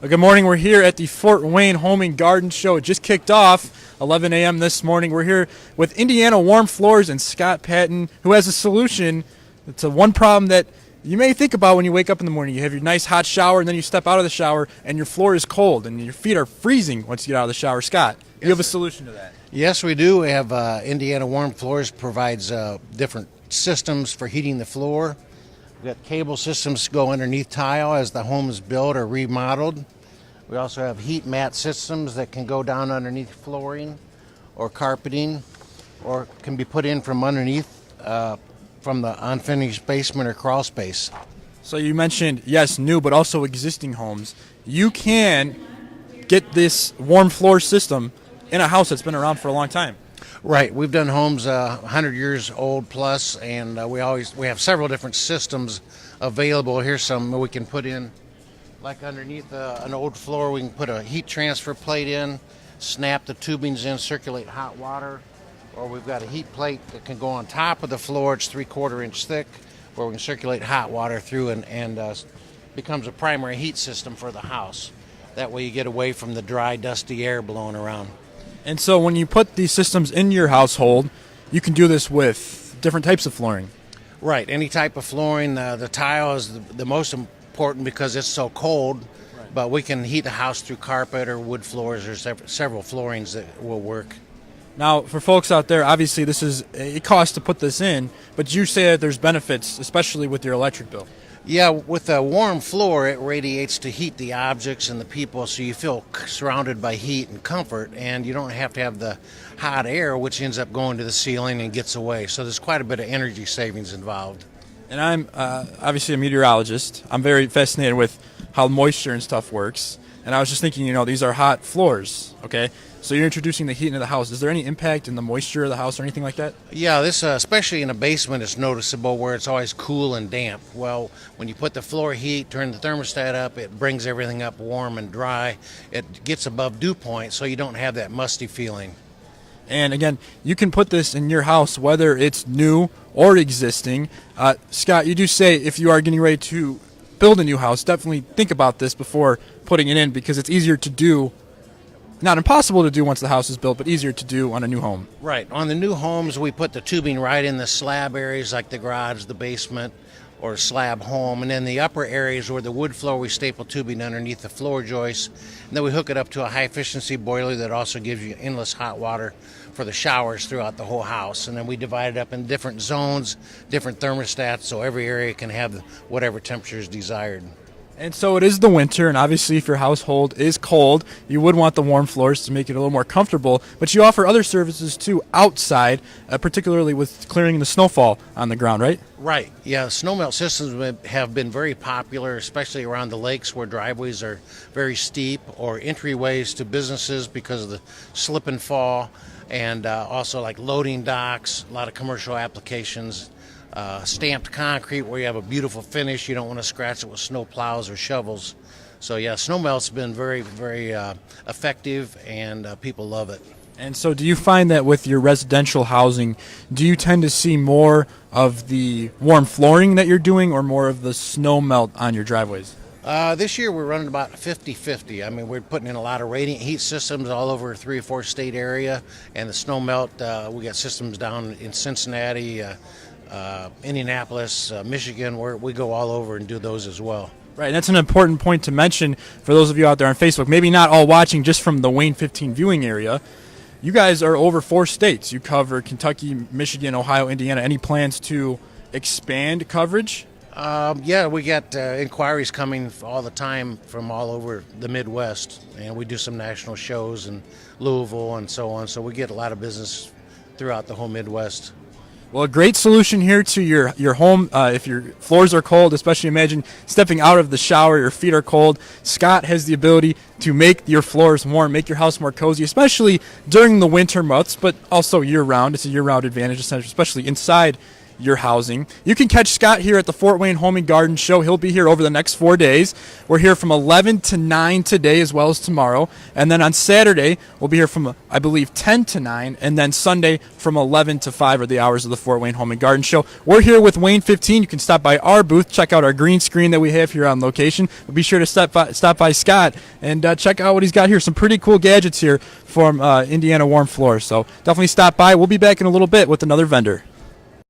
Well, good morning. We're here at the Fort Wayne Home and Garden Show. It just kicked off 11 a.m. this morning. We're here with Indiana Warm Floors and Scott Patton, who has a solution to one problem that you may think about when you wake up in the morning. You have your nice hot shower, and then you step out of the shower, and your floor is cold, and your feet are freezing once you get out of the shower. Scott, you have a solution to that. Yes, we do. We have Indiana Warm Floors provides different systems for heating the floor. We've got cable systems to go underneath tile as the home is built or remodeled. We also have heat mat systems that can go down underneath flooring or carpeting, or can be put in from underneath from the unfinished basement or crawl space. So you mentioned, yes, new, but also existing homes. You can get this warm floor system in a house that's been around for a long time. Right. We've done homes 100 years old plus, and we have several different systems available. Here's some we can put in, like underneath an old floor. We can put a heat transfer plate in, snap the tubings in, circulate hot water, or we've got a heat plate that can go on top of the floor. It's 3/4 inch thick, where we can circulate hot water through and becomes a primary heat system for the house. That way you get away from the dry, dusty air blowing around. And so when you put these systems in your household, you can do this with different types of flooring. Right, any type of flooring. The tile is the most important because it's so cold, right. But we can heat the house through carpet or wood floors. There's several floorings that will work. Now, for folks out there, obviously it costs to put this in, but you say that there's benefits, especially with your electric bill. Yeah, with a warm floor, it radiates to heat the objects and the people, so you feel surrounded by heat and comfort, and you don't have to have the hot air, which ends up going to the ceiling and gets away. So there's quite a bit of energy savings involved. And I'm obviously a meteorologist. I'm very fascinated with how moisture and stuff works. And I was just thinking, these are hot floors, okay? So you're introducing the heat into the house. Is there any impact in the moisture of the house or anything like that? Yeah, this especially in a basement is noticeable where it's always cool and damp. Well, when you put the floor heat, turn the thermostat up, it brings everything up warm and dry. It gets above dew point, so you don't have that musty feeling. And again, you can put this in your house, whether it's new or existing. Scott, you do say if you are getting ready to build a new house, definitely think about this before putting it in, because it's easier to do. Not impossible to do once the house is built, but easier to do on a new home. Right. On the new homes, we put the tubing right in the slab areas like the garage, the basement, or slab home. And then the upper areas where the wood floor, we staple tubing underneath the floor joists. And then we hook it up to a high-efficiency boiler that also gives you endless hot water for the showers throughout the whole house. And then we divide it up in different zones, different thermostats, so every area can have whatever temperature is desired. And so it is the winter, and obviously if your household is cold, you would want the warm floors to make it a little more comfortable. But you offer other services too outside, particularly with clearing the snowfall on the ground, right? Right. Yeah, snowmelt systems have been very popular, especially around the lakes where driveways are very steep, or entryways to businesses because of the slip and fall, and also like loading docks, a lot of commercial applications. Stamped concrete where you have a beautiful finish. You don't want to scratch it with snow plows or shovels. So yeah, snowmelt's been very, very effective, and people love it. And so do you find that with your residential housing, do you tend to see more of the warm flooring that you're doing or more of the snow melt on your driveways? This year we're running about 50-50. I mean, we're putting in a lot of radiant heat systems all over 3 or 4 state area, and the snow melt, we got systems down in Cincinnati, Indianapolis, Michigan, where we go all over and do those as well. Right, and that's an important point to mention for those of you out there on Facebook, maybe not all watching just from the Wayne 15 viewing area. You guys are over 4 states. You cover Kentucky, Michigan, Ohio, Indiana. Any plans to expand coverage? Yeah, we get inquiries coming all the time from all over the Midwest, and we do some national shows in Louisville and so on, so we get a lot of business throughout the whole Midwest. Well, a great solution here to your home. If your floors are cold, especially imagine stepping out of the shower, your feet are cold. Scott has the ability to make your floors warm, make your house more cozy, especially during the winter months, but also year-round. It's a year-round advantage, especially inside your housing. You can catch Scott here at the Fort Wayne Home and Garden Show. He'll be here over the next 4 days. We're here from 11 to 9 today as well as tomorrow. And then on Saturday, we'll be here from, I believe, 10 to 9. And then Sunday from 11 to 5 are the hours of the Fort Wayne Home and Garden Show. We're here with WANE 15. You can stop by our booth, check out our green screen that we have here on location. But be sure to stop by Scott and check out what he's got here. Some pretty cool gadgets here from Indiana Warm Floors. So definitely stop by. We'll be back in a little bit with another vendor.